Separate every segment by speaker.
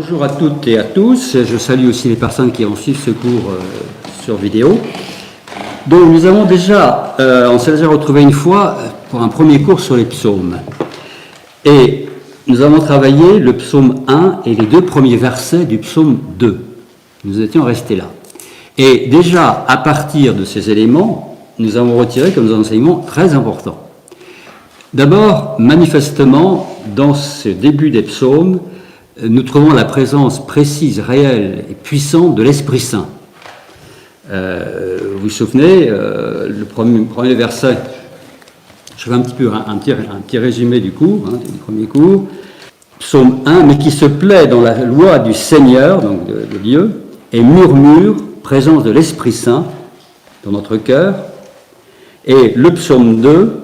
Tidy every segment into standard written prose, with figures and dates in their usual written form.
Speaker 1: Bonjour à toutes et à tous. Je salue aussi les personnes qui ont suivi ce cours sur vidéo. Donc nous avons déjà, on s'est déjà retrouvés une fois pour un premier cours sur les psaumes. Et nous avons travaillé le psaume 1 et les deux premiers versets du psaume 2. Nous étions restés là. Et déjà, à partir de ces éléments, nous avons retiré comme des enseignements très importants. D'abord, manifestement, dans ce début des psaumes, nous trouvons la présence précise, réelle et puissante de l'Esprit Saint. Vous vous souvenez, le premier verset, je fais un petit résumé du cours, du premier cours, psaume 1, mais qui se plaît dans la loi du Seigneur, donc de Dieu, et murmure, présence de l'Esprit Saint dans notre cœur. Et le psaume 2,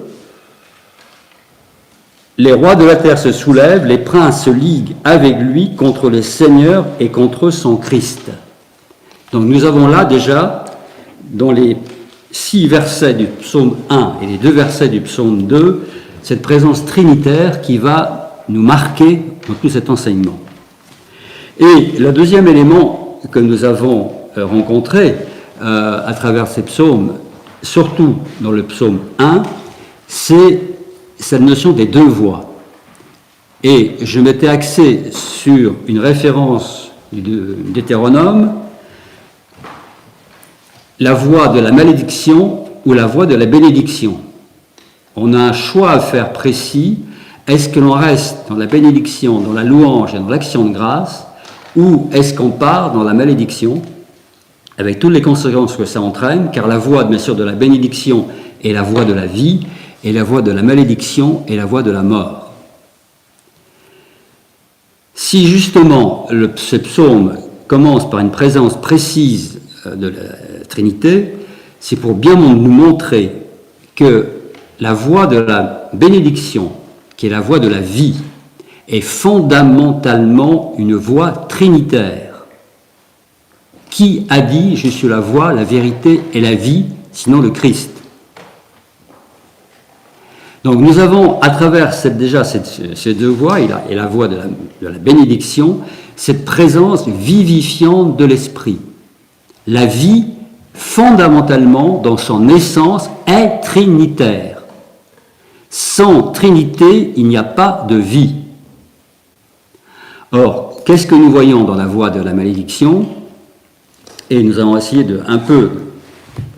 Speaker 1: les rois de la terre se soulèvent, les princes se liguent avec lui contre les seigneurs et contre son Christ. Donc nous avons là déjà, dans les 6 versets du psaume 1 et les 2 versets du psaume 2, cette présence trinitaire qui va nous marquer dans tout cet enseignement. Et le deuxième élément que nous avons rencontré à travers ces psaumes, surtout dans le psaume 1, c'est cette notion des deux voix. Et je m'étais axé sur une référence du Deutéronome, la voix de la malédiction ou la voix de la bénédiction. On a un choix à faire précis. Est-ce que l'on reste dans la bénédiction, dans la louange et dans l'action de grâce, ou est-ce qu'on part dans la malédiction, avec toutes les conséquences que ça entraîne, car la voix, bien sûr, de la bénédiction est la voix de la vie, et la voix de la malédiction est la voix de la mort. Si justement ce psaume commence par une présence précise de la Trinité, c'est pour bien nous montrer que la voix de la bénédiction, qui est la voix de la vie, est fondamentalement une voix trinitaire. Qui a dit « Je suis la voie, la vérité et la vie », sinon le Christ? Donc nous avons, à travers ces deux voix, et la voix de la bénédiction, cette présence vivifiante de l'Esprit. La vie, fondamentalement, dans son essence, est trinitaire. Sans Trinité, il n'y a pas de vie. Or, qu'est-ce que nous voyons dans la voie de la malédiction? Et nous allons essayer un peu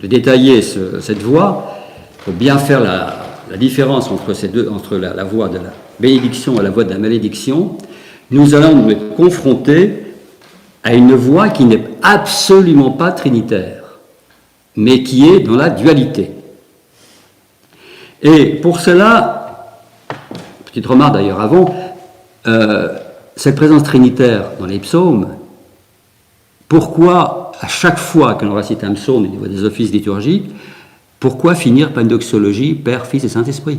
Speaker 1: de détailler cette voie pour bien faire la différence entre la voie de la bénédiction et la voie de la malédiction. Nous allons nous être confrontés à une voie qui n'est absolument pas trinitaire, mais qui est dans la dualité. Et pour cela, petite remarque d'ailleurs avant, cette présence trinitaire dans les psaumes, pourquoi à chaque fois que l'on récite un psaume au niveau des offices liturgiques, pourquoi finir par une doxologie Père, Fils et Saint-Esprit?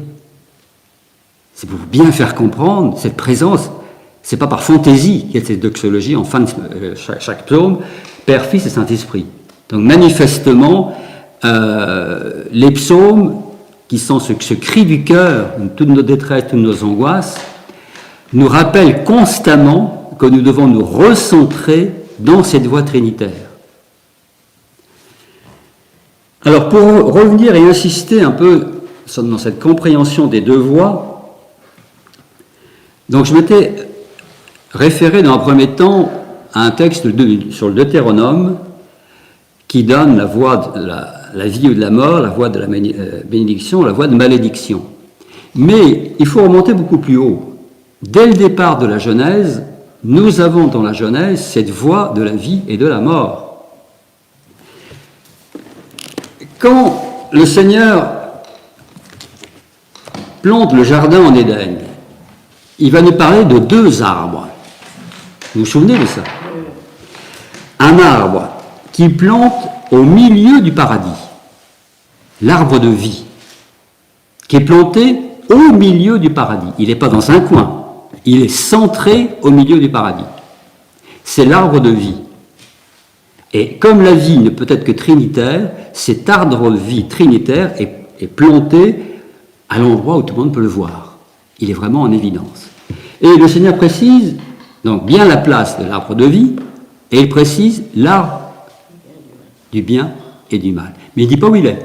Speaker 1: C'est pour bien faire comprendre cette présence. C'est pas par fantaisie qu'il y a cette doxologie en fin de chaque psaume, Père, Fils et Saint-Esprit. Donc manifestement, les psaumes, qui sont ce cri du cœur, toutes nos détresses, toutes nos angoisses, nous rappellent constamment que nous devons nous recentrer dans cette voie trinitaire. Alors, pour revenir et insister un peu dans cette compréhension des deux voies, donc je m'étais référé dans un premier temps à un texte sur le Deutéronome qui donne la voie de la vie ou de la mort, la voie de la bénédiction, la voie de malédiction. Mais il faut remonter beaucoup plus haut. Dès le départ de la Genèse, nous avons dans la Genèse cette voie de la vie et de la mort. Quand le Seigneur plante le jardin en Éden, il va nous parler de 2 arbres. Vous vous souvenez de ça? Un arbre qu'il plante au milieu du paradis, l'arbre de vie, qui est planté au milieu du paradis. Il n'est pas dans un coin, il est centré au milieu du paradis. C'est l'arbre de vie. Et comme la vie ne peut être que trinitaire, cet arbre de vie trinitaire est planté à l'endroit où tout le monde peut le voir. Il est vraiment en évidence. Et le Seigneur précise Donc bien la place de l'arbre de vie, et il précise l'arbre du bien et du mal. Mais il ne dit pas où il est.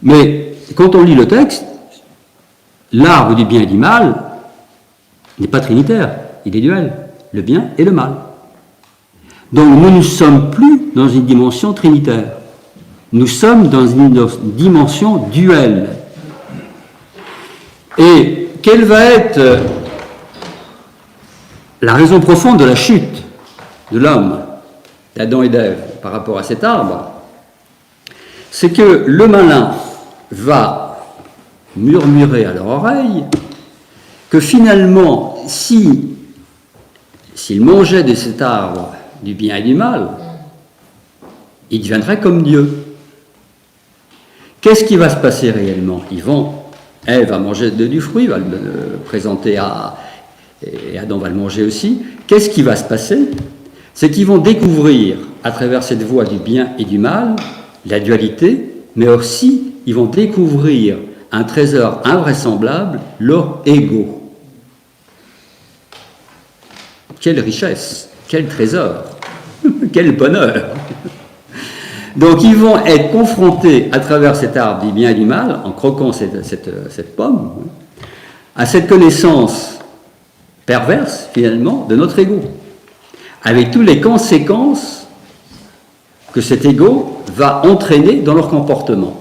Speaker 1: Mais quand on lit le texte, l'arbre du bien et du mal n'est pas trinitaire, il est duel, le bien et le mal. Donc nous ne sommes plus dans une dimension trinitaire, nous sommes dans une dimension duelle. Et quelle va être la raison profonde de la chute de l'homme, d'Adam et d'Ève, par rapport à cet arbre? C'est que le malin va murmurer à leur oreille que finalement, s'il mangeait de cet arbre du bien et du mal, il deviendrait comme Dieu. Qu'est-ce qui va se passer réellement? Ève va manger du fruit, va le présenter et Adam va le manger aussi. Qu'est-ce qui va se passer? C'est qu'ils vont découvrir, à travers cette voie du bien et du mal, la dualité, mais aussi ils vont découvrir un trésor invraisemblable, leur ego. Quelle richesse, quel trésor, quel bonheur! Donc ils vont être confrontés à travers cet arbre du bien et du mal, en croquant cette pomme, à cette connaissance perverse, finalement, de notre ego, avec toutes les conséquences que cet ego va entraîner dans leur comportement.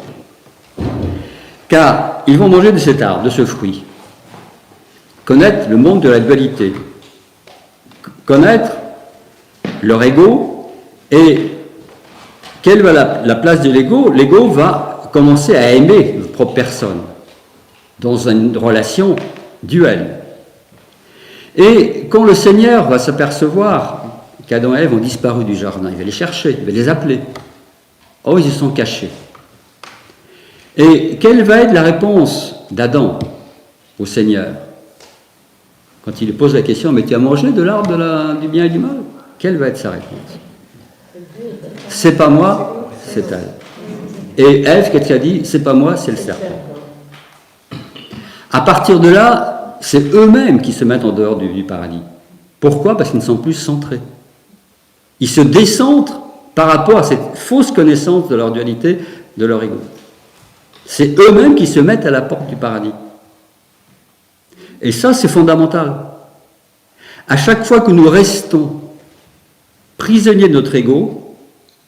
Speaker 1: Car ils vont manger de cet arbre, de ce fruit, connaître le monde de la dualité, connaître leur ego, et quelle va la place de l'ego? L'ego va commencer à aimer notre propre personne, dans une relation duelle. Et quand le Seigneur va s'apercevoir qu'Adam et Ève ont disparu du jardin, il va les chercher, il va les appeler. Oh, ils se sont cachés. Et quelle va être la réponse d'Adam au Seigneur? Quand il lui pose la question, mais tu as mangé de l'arbre du bien et du mal? Quelle va être sa réponse? C'est pas moi, c'est elle. Et Ève, qu'est-ce qu'elle a dit? C'est pas moi, c'est le serpent. À partir de là, c'est eux-mêmes qui se mettent en dehors du paradis. Pourquoi? Parce qu'ils ne sont plus centrés. Ils se décentrent par rapport à cette fausse connaissance de leur dualité, de leur ego. C'est eux-mêmes qui se mettent à la porte du paradis. Et ça, c'est fondamental. À chaque fois que nous restons prisonniers de notre ego,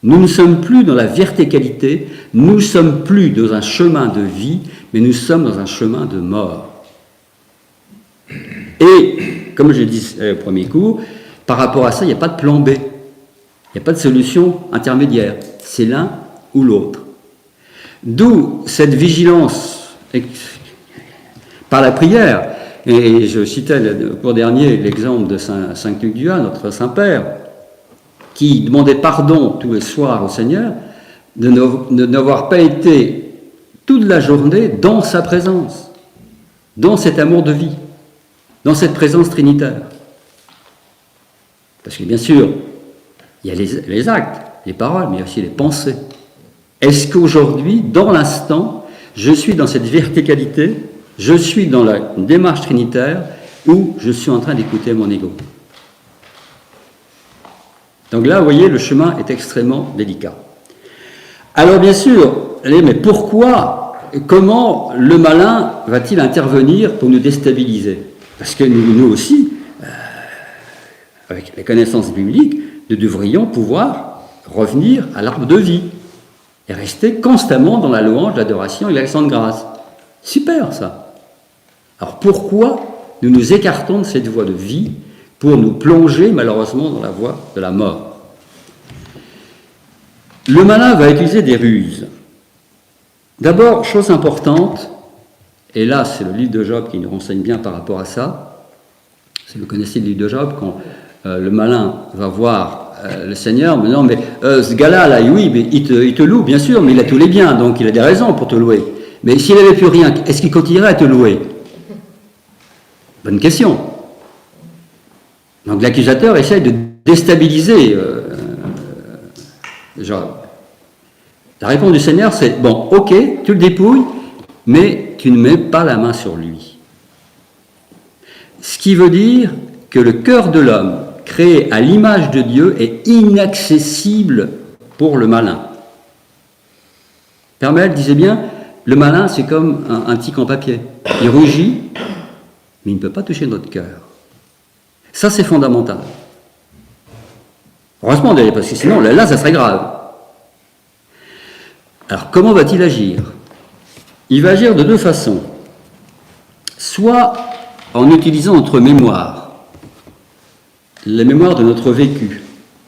Speaker 1: nous ne sommes plus dans la verticalité, nous ne sommes plus dans un chemin de vie, mais nous sommes dans un chemin de mort. Et, comme je l'ai dit au premier cours, par rapport à ça, il n'y a pas de plan B. Il n'y a pas de solution intermédiaire. C'est l'un ou l'autre. D'où cette vigilance par la prière. Et je citais au cours dernier l'exemple de Saint Luc d'Ua, notre Saint-Père, qui demandait pardon tous les soirs au Seigneur de n'avoir pas été toute la journée dans sa présence, dans cet amour de vie, dans cette présence trinitaire. Parce que bien sûr, il y a les actes, les paroles, mais il y a aussi les pensées. Est-ce qu'aujourd'hui, dans l'instant, je suis dans cette verticalité, je suis dans la démarche trinitaire, ou je suis en train d'écouter mon ego? Donc là, vous voyez, le chemin est extrêmement délicat. Alors bien sûr, mais pourquoi, comment le malin va-t-il intervenir pour nous déstabiliser? Parce que nous aussi, avec les connaissances bibliques, nous devrions pouvoir revenir à l'arbre de vie et rester constamment dans la louange, l'adoration et l'action de grâce. Super ça. Alors pourquoi nous nous écartons de cette voie de vie pour nous plonger malheureusement dans la voie de la mort? Le malin va utiliser des ruses. D'abord, chose importante, et là c'est le livre de Job qui nous renseigne bien par rapport à ça. Si vous connaissez le livre de Job, quand le malin va voir le Seigneur, mais non, mais ce gars-là, là, oui, mais il te loue, bien sûr, mais il a tous les biens, donc il a des raisons pour te louer. Mais s'il n'avait plus rien, est-ce qu'il continuerait à te louer? Bonne question. Donc l'accusateur essaie de déstabiliser Job. La réponse du Seigneur, c'est, bon, ok, tu le dépouilles, mais tu ne mets pas la main sur lui. Ce qui veut dire que le cœur de l'homme, créé à l'image de Dieu, est inaccessible pour le malin. Père Maël disait bien, le malin, c'est comme un tic en papier. Il rugit, mais il ne peut pas toucher notre cœur. Ça, c'est fondamental. Heureusement, d'ailleurs, parce que sinon, là, ça serait grave. Alors, comment va-t-il agir? Il va agir de deux façons. Soit en utilisant notre mémoire, la mémoire de notre vécu,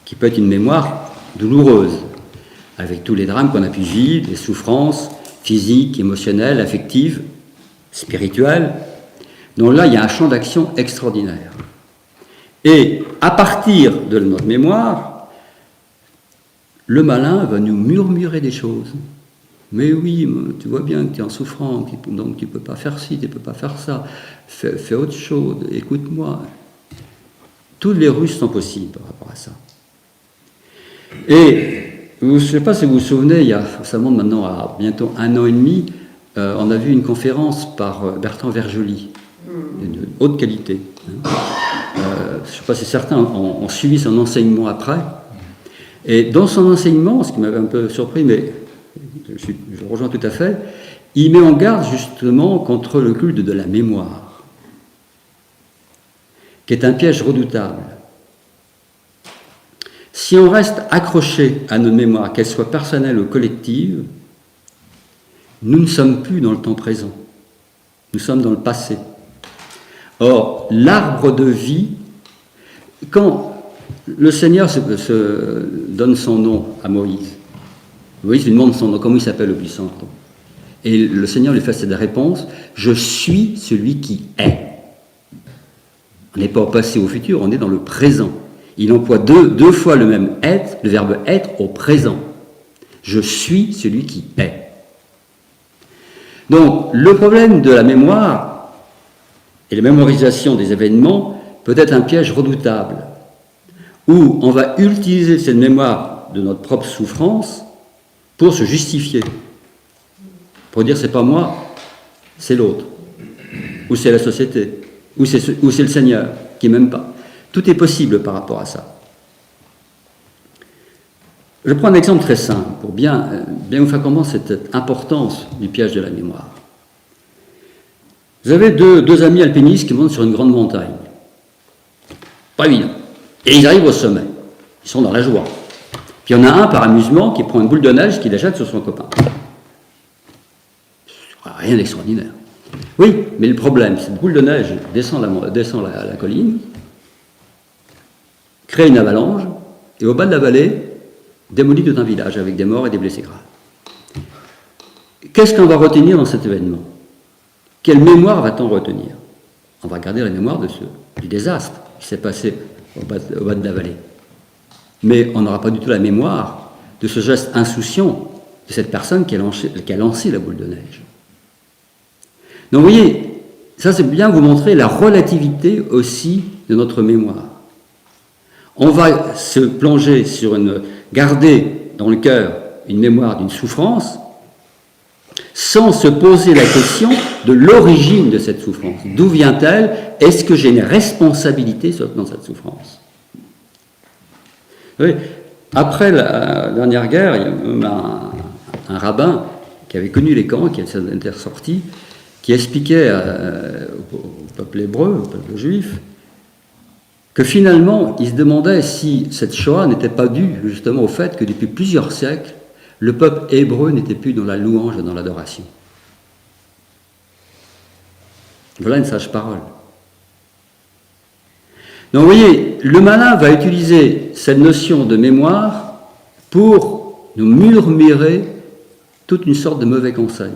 Speaker 1: qui peut être une mémoire douloureuse, avec tous les drames qu'on a pu vivre, les souffrances physiques, émotionnelles, affectives, spirituelles. Donc là, il y a un champ d'action extraordinaire. Et à partir de notre mémoire, le malin va nous murmurer des choses. Mais oui, tu vois bien que tu es en souffrance, donc tu ne peux pas faire ci, tu ne peux pas faire ça. Fais autre chose, écoute-moi. Toutes les ruses sont possibles par rapport à ça. Et je ne sais pas si vous vous souvenez, ça monte maintenant à bientôt 1 an et demi, on a vu une conférence par Bertrand Vergely, de haute qualité. Je ne sais pas si certains ont suivi son enseignement après. Et dans son enseignement, ce qui m'avait un peu surpris, mais je rejoins tout à fait, il met en garde justement contre le culte de la mémoire, qui est un piège redoutable. Si on reste accroché à notre mémoire, qu'elle soit personnelle ou collective, nous ne sommes plus dans le temps présent, nous sommes dans le passé. Or, l'arbre de vie, quand le Seigneur donne son nom à Moïse, Moïse lui demande son nom, comment il s'appelle le Puissant. Et le Seigneur lui fait cette réponse, « Je suis celui qui est ». On n'est pas au passé ou au futur, on est dans le présent. Il emploie deux fois le même être, le verbe être au présent. Je suis celui qui est. Donc, le problème de la mémoire et la mémorisation des événements peut être un piège redoutable, où on va utiliser cette mémoire de notre propre souffrance pour se justifier. Pour dire, c'est pas moi, c'est l'autre. Ou c'est la société. Ou c'est le Seigneur qui m'aime pas. Tout est possible par rapport à ça. Je prends un exemple très simple pour bien vous faire comprendre cette importance du piège de la mémoire. Vous avez deux amis alpinistes qui montent sur une grande montagne. Pas évident. Et ils arrivent au sommet. Ils sont dans la joie. Puis il y en a un, par amusement, qui prend une boule de neige qui la jette sur son copain. Rien d'extraordinaire. Oui, mais le problème, cette boule de neige descend la colline, crée une avalanche, et au bas de la vallée, démolit tout un village avec des morts et des blessés graves. Qu'est-ce qu'on va retenir dans cet événement? Quelle mémoire va-t-on retenir? On va garder la mémoire du désastre qui s'est passé au bas de la vallée. Mais on n'aura pas du tout la mémoire de ce geste insouciant de cette personne qui a lancé la boule de neige. Donc vous voyez, ça c'est bien vous montrer la relativité aussi de notre mémoire. On va se plonger garder dans le cœur une mémoire d'une souffrance sans se poser la question de l'origine de cette souffrance. D'où vient-elle? Est-ce que j'ai une responsabilité dans cette souffrance? Oui. Après la dernière guerre, il y a un rabbin qui avait connu les camps, qui était ressorti, qui expliquait au peuple hébreu, au peuple juif, que finalement, il se demandait si cette Shoah n'était pas due justement au fait que depuis plusieurs siècles, le peuple hébreu n'était plus dans la louange et dans l'adoration. Voilà une sage parole. Donc vous voyez, le malin va utiliser cette notion de mémoire pour nous murmurer toute une sorte de mauvais conseils,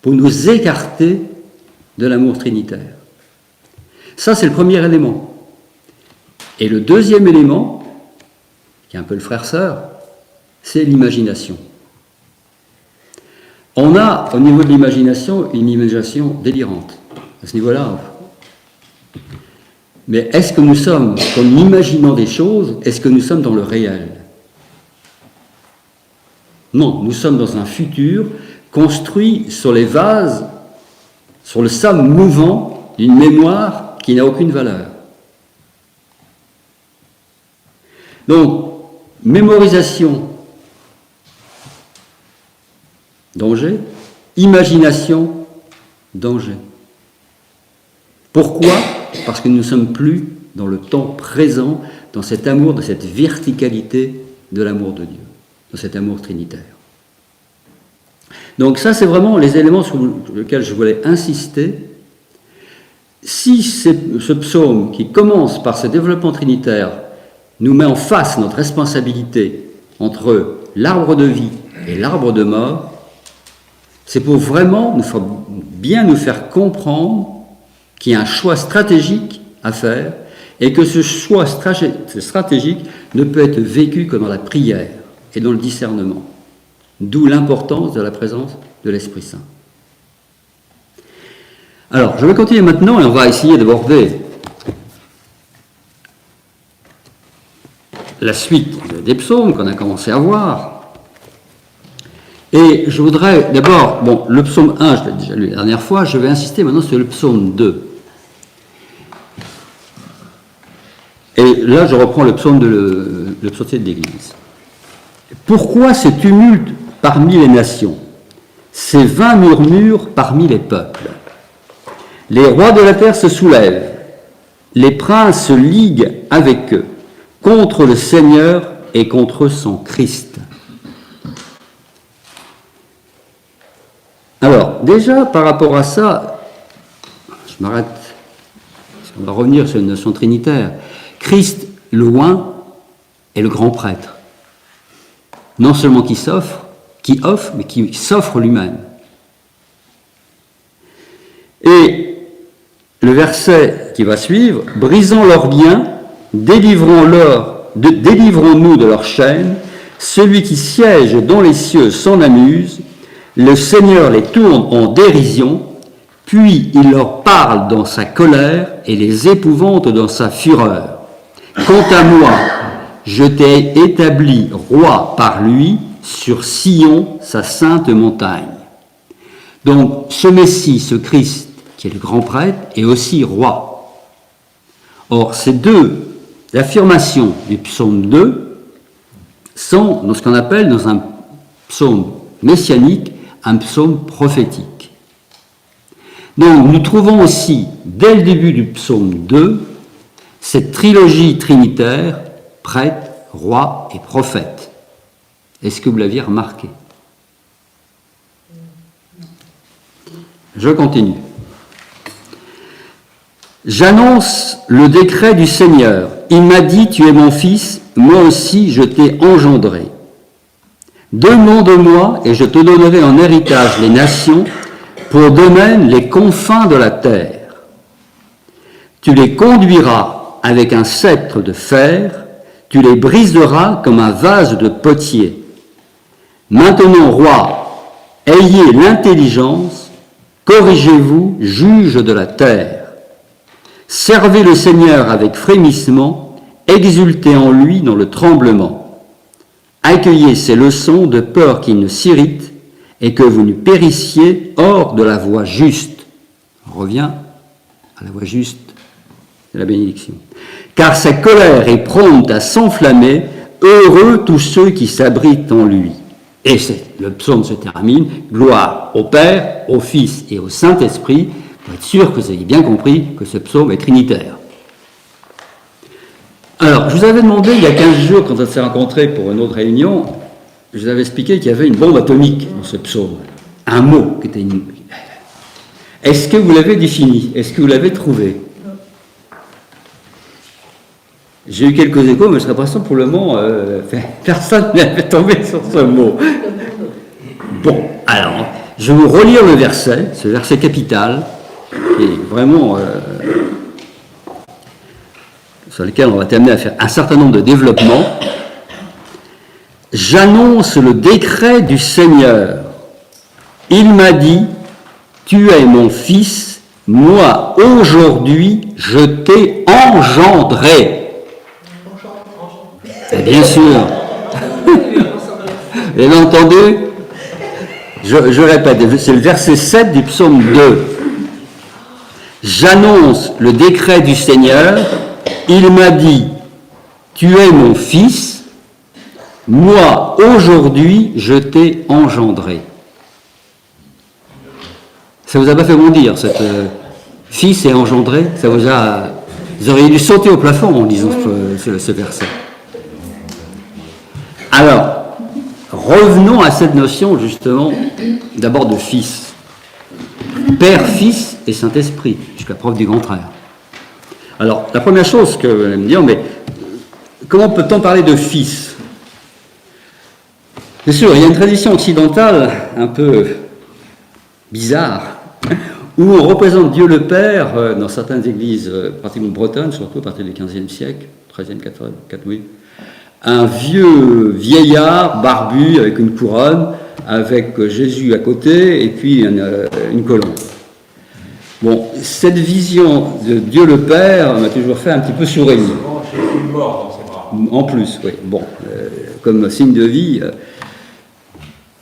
Speaker 1: pour nous écarter de l'amour trinitaire. Ça, c'est le premier élément. Et le deuxième élément, qui est un peu le frère-sœur, c'est l'imagination. On a, au niveau de l'imagination, une imagination délirante. À ce niveau-là, mais est-ce que nous sommes, en imaginant des choses, est-ce que nous sommes dans le réel? Non, nous sommes dans un futur construit sur les vases, sur le sable mouvant d'une mémoire qui n'a aucune valeur. Donc, mémorisation, danger. Imagination, danger. Pourquoi? Parce que nous ne sommes plus dans le temps présent, dans cet amour, dans cette verticalité de l'amour de Dieu, dans cet amour trinitaire. Donc ça, c'est vraiment les éléments sur lesquels je voulais insister. Si ce psaume qui commence par ce développement trinitaire nous met en face notre responsabilité entre l'arbre de vie et l'arbre de mort, c'est pour vraiment nous faire comprendre qu'il y a un choix stratégique à faire et que ce choix stratégique ne peut être vécu que dans la prière et dans le discernement. D'où l'importance de la présence de l'Esprit Saint. Alors, je vais continuer maintenant et on va essayer d'aborder la suite des psaumes qu'on a commencé à voir. Et je voudrais d'abord, le psaume 1, je l'ai déjà lu la dernière fois, je vais insister maintenant sur le psaume 2. Et là, je reprends le psaume le psautier de l'Église. Pourquoi ce tumulte parmi les nations, ces vains murmures parmi les peuples? Les rois de la terre se soulèvent, les princes se liguent avec eux, contre le Seigneur et contre son Christ. Alors, déjà, par rapport à ça, je m'arrête, on va revenir sur une notion trinitaire. Christ, le oint, est le grand prêtre. Non seulement qui offre, mais qui s'offre lui-même. Et le verset qui va suivre, « Brisons leurs biens, délivrons-nous de leurs chaînes, celui qui siège dans les cieux s'en amuse, le Seigneur les tourne en dérision, puis il leur parle dans sa colère et les épouvante dans sa fureur. Quant à moi, je t'ai établi roi par lui sur Sion, sa sainte montagne. » Donc, ce Messie, ce Christ, qui est le grand prêtre, est aussi roi. Or, ces deux affirmations du psaume 2 sont dans ce qu'on appelle, dans un psaume messianique, un psaume prophétique. Donc, nous trouvons aussi, dès le début du psaume 2, cette trilogie trinitaire, prêtre, roi et prophète. Est-ce que vous l'aviez remarqué? Je continue. J'annonce le décret du Seigneur. Il m'a dit, tu es mon fils, moi aussi je t'ai engendré. Demande-moi et je te donnerai en héritage les nations, pour domaine les confins de la terre. Tu les conduiras avec un sceptre de fer, tu les briseras comme un vase de potier. Maintenant, roi, ayez l'intelligence, corrigez-vous, juges de la terre. Servez le Seigneur avec frémissement, exultez en lui dans le tremblement. Accueillez ses leçons de peur qu'il ne s'irrite et que vous ne périssiez hors de la voie juste. On revient à la voie juste de la bénédiction. Car sa colère est prompte à s'enflammer, heureux tous ceux qui s'abritent en lui. Et le psaume se termine, gloire au Père, au Fils et au Saint-Esprit, pour être sûr que vous avez bien compris que ce psaume est trinitaire. Alors, je vous avais demandé il y a 15 jours, quand on s'est rencontrés pour une autre réunion, je vous avais expliqué qu'il y avait une bombe atomique dans ce psaume. Un mot qui était une... Est-ce que vous l'avez défini? Est-ce que vous l'avez trouvé? J'ai eu quelques échos, mais je serais pas sûr pour le moment, personne n'avait tombé sur ce mot. Bon, alors, je vais vous relire le verset, ce verset capital, qui est vraiment sur lequel on va terminer à faire un certain nombre de développements. J'annonce le décret du Seigneur. Il m'a dit, tu es mon fils, moi aujourd'hui je t'ai engendré. Et bien sûr. Vous avez entendu? Je répète, c'est le verset 7 du psaume 2. J'annonce le décret du Seigneur, il m'a dit, tu es mon fils, moi aujourd'hui je t'ai engendré. Ça vous a pas fait bondir, cette fils et engendré, ça vous a... Vous auriez dû sauter au plafond en lisant ce verset. Alors, revenons à cette notion justement, d'abord de fils. Père, Fils et Saint-Esprit, jusqu'à preuve du contraire. Alors, la première chose que vous allez me dire, mais comment peut-on parler de fils? Bien sûr, il y a une tradition occidentale un peu bizarre, où on représente Dieu le Père, dans certaines églises pratiquement bretonnes, surtout à partir du XVe siècle, 13e, 14e, oui, un vieux vieillard barbu avec une couronne, avec Jésus à côté, et puis une colombe. Bon, cette vision de Dieu le Père m'a toujours fait un petit peu sourire.
Speaker 2: Jésus mort dans ses bras.
Speaker 1: En plus, oui. Bon, comme signe de vie.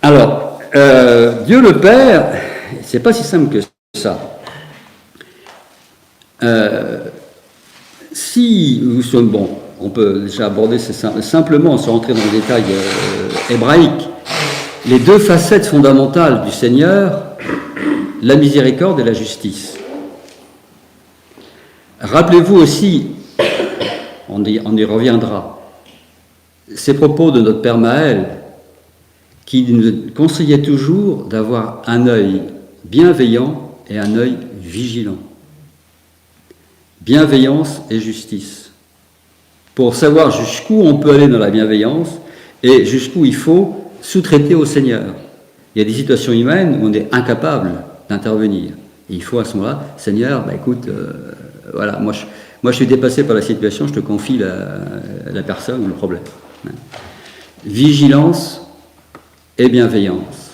Speaker 1: Alors, Dieu le Père, c'est pas si simple que ça. Si nous sommes bon, on peut déjà aborder simplement, sans rentrer dans les détails hébraïques, les deux facettes fondamentales du Seigneur, la miséricorde et la justice. Rappelez-vous aussi, on y reviendra, ces propos de notre Père Maël, qui nous conseillait toujours d'avoir un œil bienveillant et un œil vigilant. Bienveillance et justice. Pour savoir jusqu'où on peut aller dans la bienveillance et jusqu'où il faut sous-traiter au Seigneur. Il y a des situations humaines où on est incapable d'intervenir. Et il faut à ce moment-là, Seigneur, écoute, voilà, moi je suis dépassé par la situation, je te confie la personne ou le problème. Vigilance et bienveillance.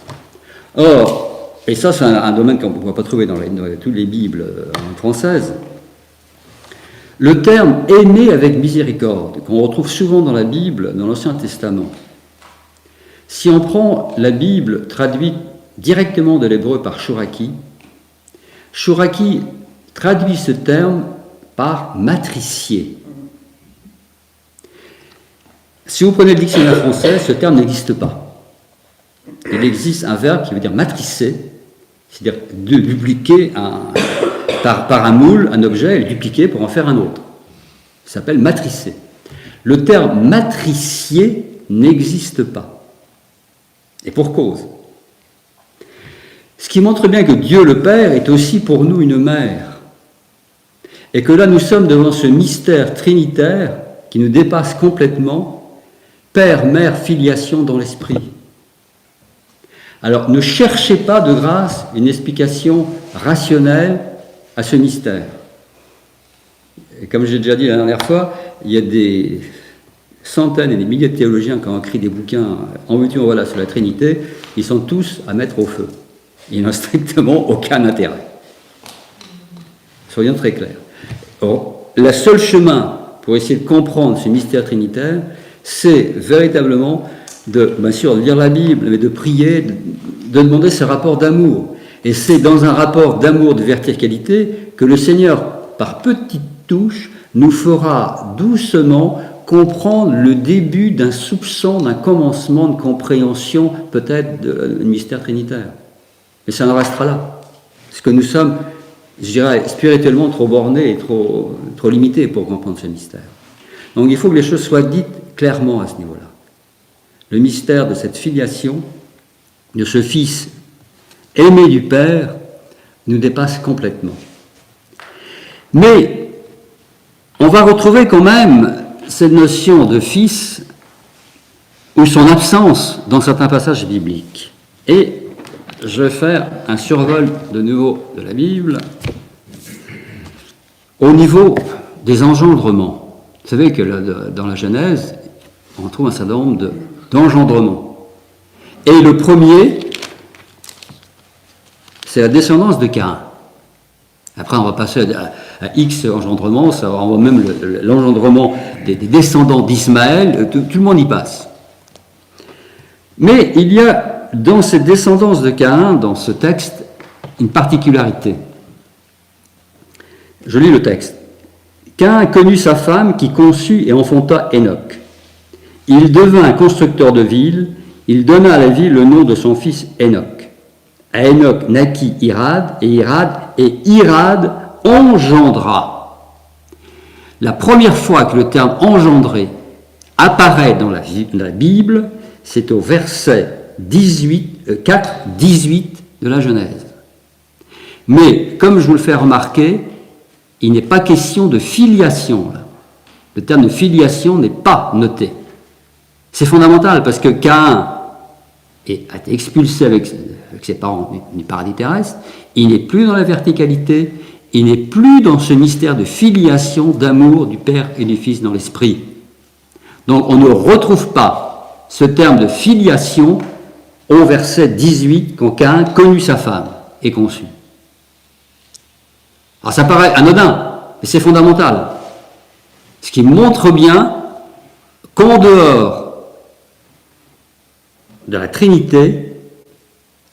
Speaker 1: Or, et ça c'est un domaine qu'on ne va pas trouver dans toutes les Bibles françaises, le terme « aimer avec miséricorde » qu'on retrouve souvent dans la Bible, dans l'Ancien Testament, si on prend la Bible traduite directement de l'hébreu par Chouraki, Chouraki traduit ce terme par matricier. Si vous prenez le dictionnaire français, ce terme n'existe pas. Il existe un verbe qui veut dire matricer, c'est-à-dire de dupliquer par un moule un objet et le dupliquer pour en faire un autre. Ça s'appelle matricer. Le terme matricier n'existe pas. Et pour cause. Ce qui montre bien que Dieu le Père est aussi pour nous une mère. Et que là nous sommes devant ce mystère trinitaire qui nous dépasse complètement, Père, Mère, filiation dans l'esprit. Alors ne cherchez pas de grâce une explication rationnelle à ce mystère. Et comme j'ai déjà dit la dernière fois, il y a des centaines et des milliers de théologiens qui ont écrit des bouquins en veux-tu en voilà sur la Trinité, ils sont tous à mettre au feu. Ils n'ont strictement aucun intérêt. Soyons très clairs. Or, le seul chemin pour essayer de comprendre ce mystère trinitaire, c'est véritablement bien sûr, de lire la Bible, mais de prier, de demander ce rapport d'amour. Et c'est dans un rapport d'amour, de verticalité, que le Seigneur, par petites touches, nous fera doucement comprendre le début d'un soupçon, d'un commencement de compréhension, peut-être, du mystère trinitaire. Et ça en restera là. Parce que nous sommes, je dirais, spirituellement trop bornés et trop limités pour comprendre ce mystère. Donc il faut que les choses soient dites clairement à ce niveau-là. Le mystère de cette filiation, de ce Fils aimé du Père, nous dépasse complètement. Mais on va retrouver quand même cette notion de Fils ou son absence dans certains passages bibliques. Et je vais faire un survol de nouveau de la Bible au niveau des engendrements. Vous savez que dans la Genèse, on trouve un certain nombre d'engendrements. Et le premier, c'est la descendance de Caïn. Après, on va passer à X engendrements, ça va même l'engendrement des descendants d'Ismaël, tout le monde y passe. Mais il y a dans cette descendance de Caïn, dans ce texte, une particularité. Je lis le texte. Caïn connut sa femme qui conçut et enfanta Enoch. Il devint constructeur de villes, il donna à la ville le nom de son fils Enoch. À Enoch naquit Irad, et Irad engendra. La première fois que le terme engendré apparaît dans la Bible, c'est au verset 4-18 de la Genèse. Mais, comme je vous le fais remarquer, il n'est pas question de filiation. Là. Le terme de filiation n'est pas noté. C'est fondamental parce que Caïn a été expulsé avec ses parents du paradis terrestre. Il n'est plus dans la verticalité, il n'est plus dans ce mystère de filiation, d'amour du Père et du Fils dans l'Esprit. Donc on ne retrouve pas ce terme de filiation au verset 18 quand Caïn connut sa femme et conçut. Alors ça paraît anodin, mais c'est fondamental. Ce qui montre bien qu'en dehors de la Trinité,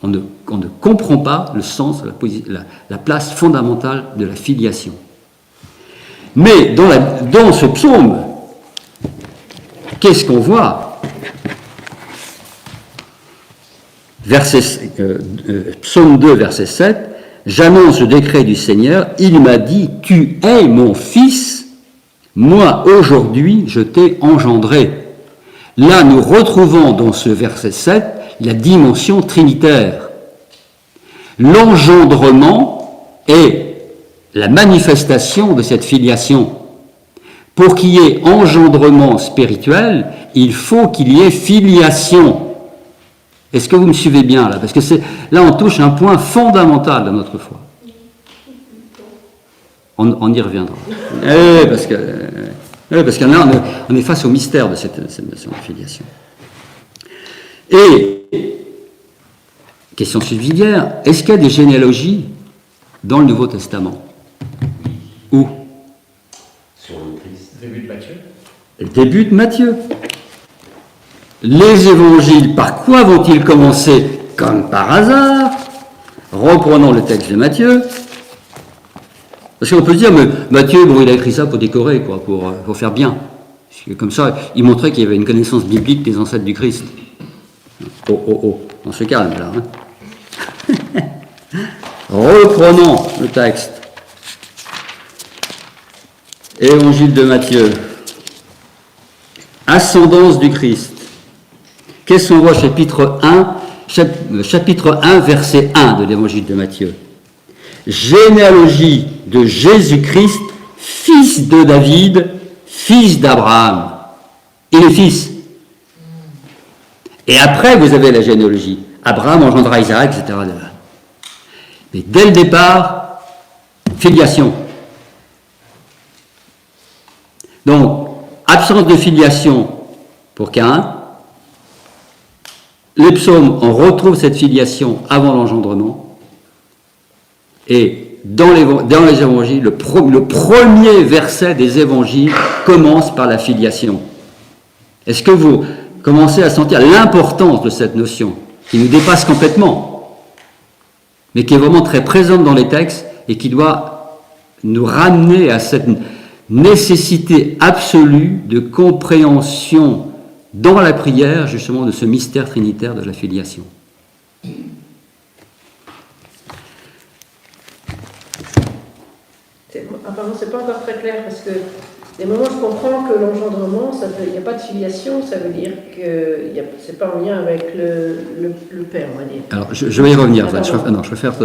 Speaker 1: on ne comprend pas le sens, la place fondamentale de la filiation. Mais dans ce psaume, qu'est-ce qu'on voit ? Psaume 2, verset 7, « J'annonce le décret du Seigneur, il m'a dit, tu es mon fils, moi aujourd'hui je t'ai engendré. » Là, nous retrouvons dans ce verset 7 la dimension trinitaire. L'engendrement est la manifestation de cette filiation. Pour qu'il y ait engendrement spirituel, il faut qu'il y ait filiation. Est-ce que vous me suivez bien là ? Parce que là, on touche un point fondamental de notre foi. On y reviendra. Parce que là, on est face au mystère de cette notion de filiation. Et, question subsidiaire, est-ce qu'il y a des généalogies dans le Nouveau Testament ? Où ?
Speaker 2: Sur le Christ. Début de Matthieu.
Speaker 1: Le début de Matthieu. Les évangiles, par quoi vont-ils commencer ? Comme par hasard. Reprenons le texte de Matthieu. Parce qu'on peut se dire, mais Matthieu, bon, il a écrit ça pour décorer, quoi, pour faire bien. Parce que comme ça, il montrait qu'il y avait une connaissance biblique des ancêtres du Christ. On se calme là. Hein. Reprenons le texte. Évangile de Matthieu. Ascendance du Christ. Qu'est-ce qu'on voit chapitre 1, verset 1 de l'évangile de Matthieu. Généalogie de Jésus-Christ, fils de David, fils d'Abraham. Il est fils. Et après, vous avez la généalogie. Abraham engendra Isaac, etc. Mais dès le départ, filiation. Donc, absence de filiation pour Caïn. Les psaumes, on retrouve cette filiation avant l'engendrement. Et dans les évangiles, le premier verset des évangiles commence par la filiation. Est-ce que vous commencez à sentir l'importance de cette notion, qui nous dépasse complètement, mais qui est vraiment très présente dans les textes et qui doit nous ramener à cette nécessité absolue de compréhension dans la prière, justement, de ce mystère trinitaire de la filiation.
Speaker 3: Apparemment, c'est pas encore très clair, parce que des moments, je comprends que l'engendrement, il n'y a pas de filiation, ça veut dire que c'est pas en lien avec le père, on va dire.
Speaker 1: Alors, je vais y revenir. Je préfère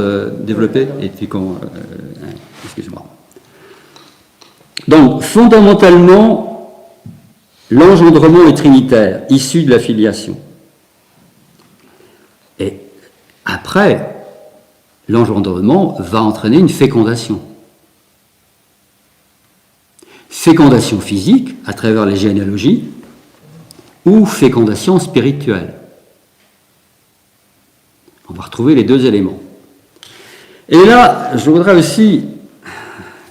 Speaker 1: développer, et puis excusez-moi. Donc, fondamentalement, l'engendrement est trinitaire, issu de la filiation. Et après, l'engendrement va entraîner une fécondation. Fécondation physique, à travers les généalogies, ou fécondation spirituelle. On va retrouver les deux éléments. Et là, je voudrais aussi,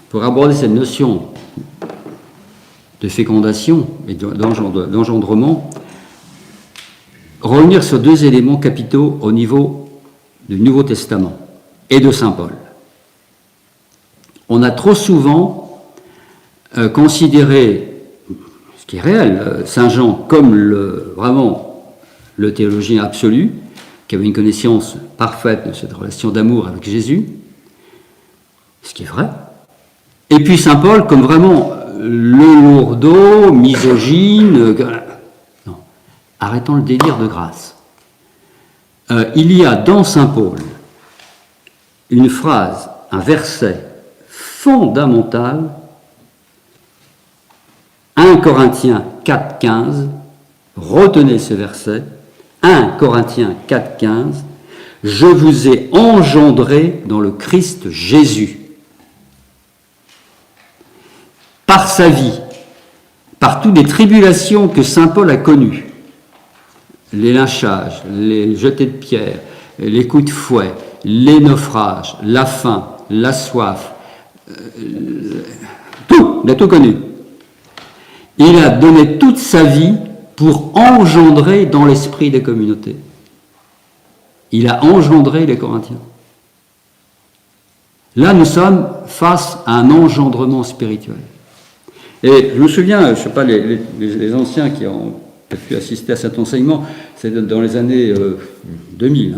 Speaker 1: pour aborder cette notion de fécondation et d'engendrement, revenir sur deux éléments capitaux au niveau du Nouveau Testament et de Saint Paul. On a trop souvent considérer, ce qui est réel, Saint Jean comme vraiment le théologien absolu, qui avait une connaissance parfaite de cette relation d'amour avec Jésus, ce qui est vrai. Et puis Saint Paul comme vraiment le lourdeau, misogyne. Non, arrêtons le délire de grâce. Il y a dans Saint Paul une phrase, un verset fondamental, 1 Corinthiens 4,15, retenez ce verset, 1 Corinthiens 4,15, je vous ai engendré dans le Christ Jésus. Par sa vie, par toutes les tribulations que saint Paul a connues, les lynchages, les jetés de pierre, les coups de fouet, les naufrages, la faim, la soif, tout, il a tout connu. Il a donné toute sa vie pour engendrer dans l'esprit des communautés. Il a engendré les Corinthiens. Là, nous sommes face à un engendrement spirituel. Et je me souviens, je ne sais pas, les anciens qui ont pu assister à cet enseignement, c'est dans les années 2000,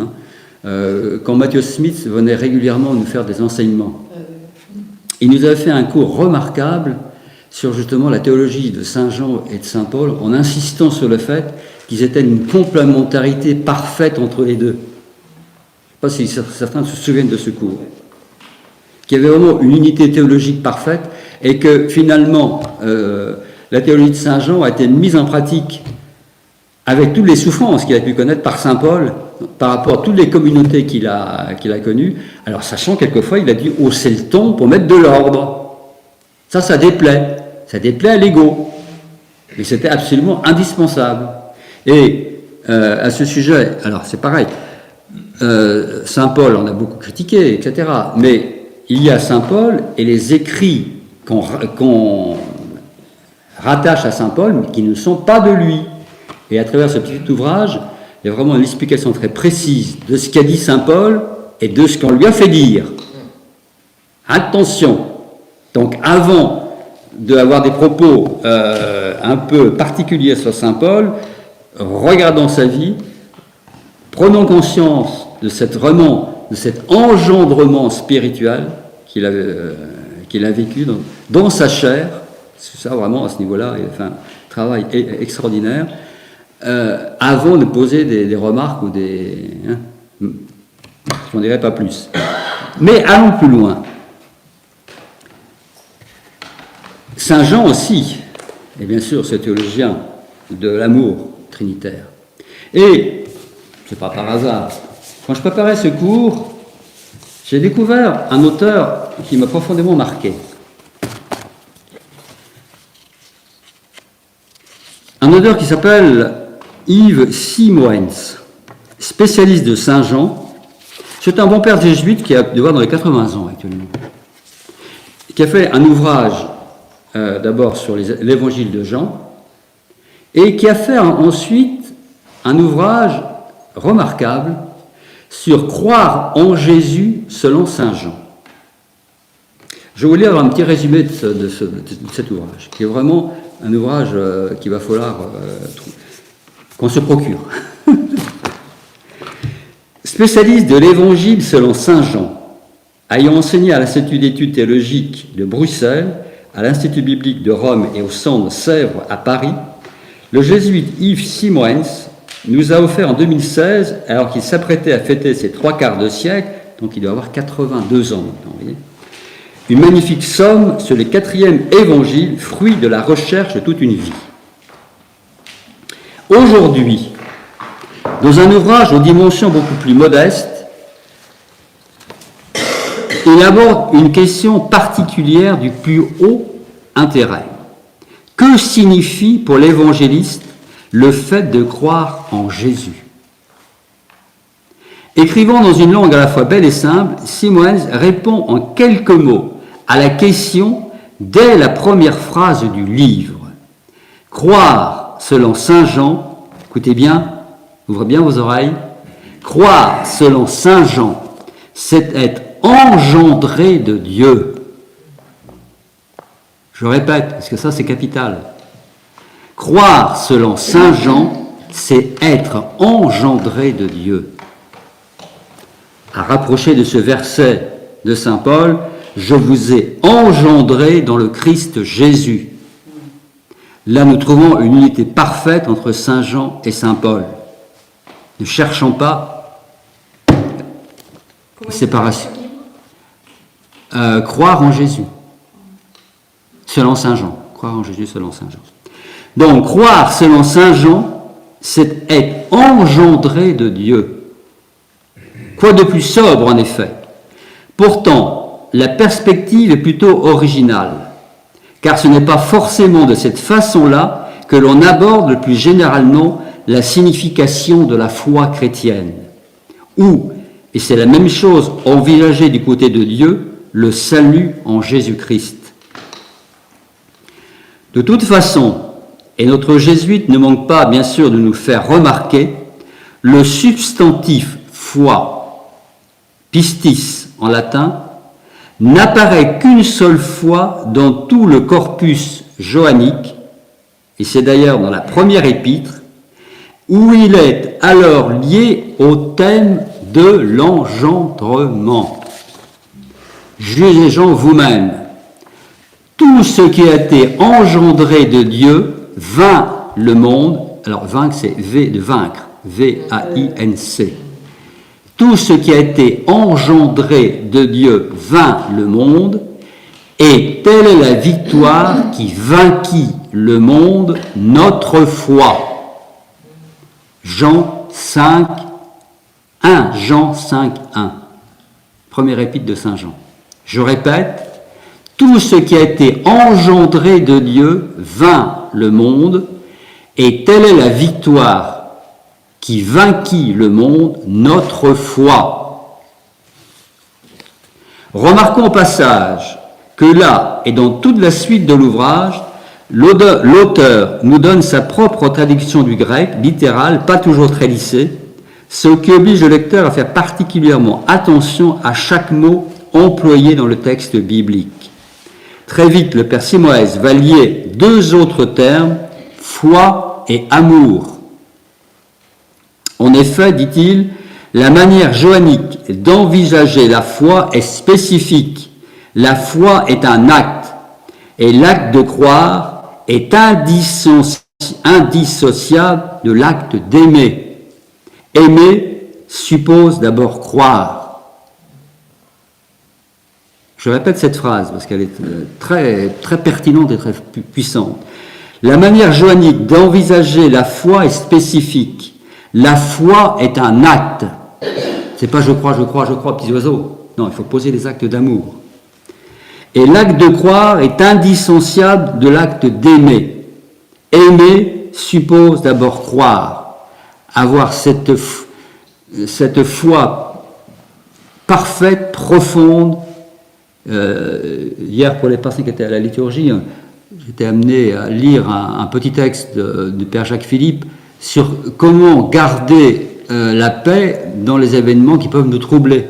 Speaker 1: quand Matthew Smith venait régulièrement nous faire des enseignements. Il nous avait fait un cours remarquable sur justement la théologie de Saint Jean et de Saint Paul, en insistant sur le fait qu'ils étaient une complémentarité parfaite entre les deux. Je ne sais pas si certains se souviennent de ce cours. Qu'il y avait vraiment une unité théologique parfaite et que finalement la théologie de Saint Jean a été mise en pratique avec toutes les souffrances qu'il a pu connaître par Saint Paul par rapport à toutes les communautés qu'il a connues, alors sachant quelquefois il a dû hausser le ton pour mettre de l'ordre. Ça déplaît à l'ego, mais c'était absolument indispensable. Et à ce sujet, alors c'est pareil, Saint Paul en a beaucoup critiqué, etc., mais il y a Saint Paul et les écrits qu'on rattache à Saint Paul, mais qui ne sont pas de lui. Et à travers ce petit ouvrage, il y a vraiment une explication très précise de ce qu'a dit Saint Paul et de ce qu'on lui a fait dire. Attention. Donc avant d'avoir des propos un peu particuliers sur Saint Paul, regardons sa vie, prenons conscience de cet engendrement spirituel qu'il a vécu dans sa chair. C'est ça vraiment à ce niveau-là, il a fait un travail extraordinaire. Avant de poser des remarques ou des... je n'en dirai pas plus. Mais allons plus loin. Saint Jean aussi est bien sûr ce théologien de l'amour trinitaire. Et, c'est pas par hasard, quand je préparais ce cours, j'ai découvert un auteur qui m'a profondément marqué. Un auteur qui s'appelle Yves Simoens, spécialiste de Saint Jean. C'est un bon père jésuite qui a devoir dans les 80 ans actuellement, qui a fait un ouvrage d'abord sur l'évangile de Jean et qui a fait ensuite un ouvrage remarquable sur croire en Jésus selon Saint Jean. Je vais vous lire un petit résumé de cet ouvrage, qui est vraiment un ouvrage qu'il va falloir qu'on se procure. Spécialiste de l'évangile selon Saint Jean, ayant enseigné à l'Institut d'études théologiques de Bruxelles, à l'Institut biblique de Rome et au Centre de Sèvres à Paris, le jésuite Yves Simoens nous a offert en 2016, alors qu'il s'apprêtait à fêter ses 3/4 de siècle, donc il doit avoir 82 ans maintenant, vous voyez, une magnifique somme sur le 4e évangile, fruit de la recherche de toute une vie. Aujourd'hui, dans un ouvrage aux dimensions beaucoup plus modestes, il aborde une question particulière du plus haut intérêt. Que signifie pour l'évangéliste le fait de croire en Jésus? Écrivant dans une langue à la fois belle et simple, Simoens répond en quelques mots à la question dès la première phrase du livre. Croire selon Saint Jean, écoutez bien, ouvrez bien vos oreilles, croire selon Saint Jean, c'est être engendré de Dieu. Je répète, parce que ça c'est capital. Croire selon saint Jean, c'est être engendré de Dieu. À rapprocher de ce verset de saint Paul, je vous ai engendré dans le Christ Jésus. Là, nous trouvons une unité parfaite entre saint Jean et saint Paul. Ne cherchons pas séparation. Croire en Jésus, selon saint Jean. Croire en Jésus selon saint Jean. Donc, croire selon saint Jean, c'est être engendré de Dieu. Quoi de plus sobre, en effet? Pourtant, la perspective est plutôt originale, car ce n'est pas forcément de cette façon-là que l'on aborde le plus généralement la signification de la foi chrétienne, ou, et c'est la même chose envisagée du côté de Dieu, le salut en Jésus-Christ. De toute façon, et notre jésuite ne manque pas bien sûr de nous faire remarquer, le substantif foi, pistis en latin, n'apparaît qu'une seule fois dans tout le corpus johannique, et c'est d'ailleurs dans la première épître, où il est alors lié au thème de l'engendrement. Jugez-en vous-même. Tout ce qui a été engendré de Dieu vint le monde. Alors, vaincre, c'est V de vaincre, V-A-I-N-C. Tout ce qui a été engendré de Dieu vint le monde, et telle est la victoire qui vainquit le monde, notre foi. Jean 5, 1, Jean 5, 1. Première épître de Saint Jean. Je répète, tout ce qui a été engendré de Dieu vint le monde, et telle est la victoire qui vainquit le monde, notre foi. Remarquons au passage que là, et dans toute la suite de l'ouvrage, l'auteur nous donne sa propre traduction du grec, littérale, pas toujours très lissée, ce qui oblige le lecteur à faire particulièrement attention à chaque mot employé dans le texte biblique. Très vite, le père Simoès va lier deux autres termes, foi et amour. En effet, dit-il, la manière johannique d'envisager la foi est spécifique. La foi est un acte, et l'acte de croire est indissociable de l'acte d'aimer. Aimer suppose d'abord croire. Je répète cette phrase parce qu'elle est très, très pertinente et très puissante. La manière johannique d'envisager la foi est spécifique. La foi est un acte. C'est pas je crois, petits oiseaux. Non, il faut poser des actes d'amour. Et l'acte de croire est indissociable de l'acte d'aimer. Aimer suppose d'abord croire. Avoir cette foi parfaite, profonde. Hier, pour les personnes qui étaient à la liturgie, j'étais amené à lire un petit texte du Père Jacques Philippe sur comment garder la paix dans les événements qui peuvent nous troubler.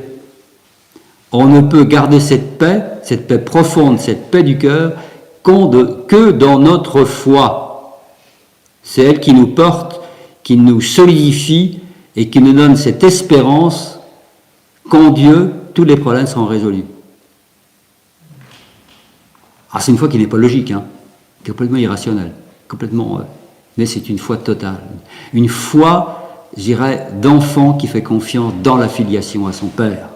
Speaker 1: On ne peut garder cette paix profonde, cette paix du cœur, que dans notre foi. C'est elle qui nous porte, qui nous solidifie et qui nous donne cette espérance qu'en Dieu, tous les problèmes seront résolus. Ah, c'est une foi qui n'est pas logique, complètement irrationnelle, complètement... mais c'est une foi totale. Une foi, je dirais, d'enfant qui fait confiance dans la filiation à son Père.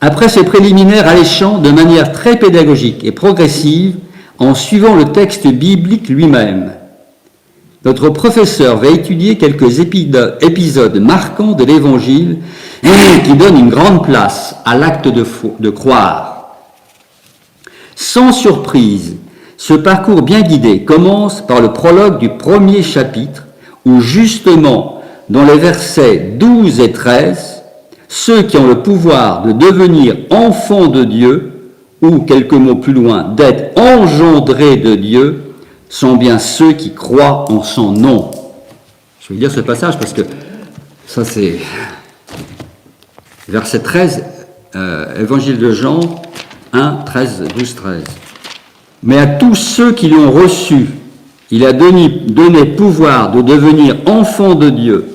Speaker 1: Après ces préliminaires alléchants de manière très pédagogique et progressive, en suivant le texte biblique lui-même, notre professeur va étudier quelques épisodes marquants de l'Évangile qui donnent une grande place à l'acte de croire. Sans surprise, ce parcours bien guidé commence par le prologue du premier chapitre, où justement, dans les versets 12 et 13, ceux qui ont le pouvoir de devenir enfants de Dieu, ou quelques mots plus loin, d'être engendrés de Dieu, sont bien ceux qui croient en son nom. Je vais lire ce passage parce que ça c'est verset 13, Évangile de Jean, 1, 12, 13. Mais à tous ceux qui l'ont reçu, il a donné pouvoir de devenir enfants de Dieu,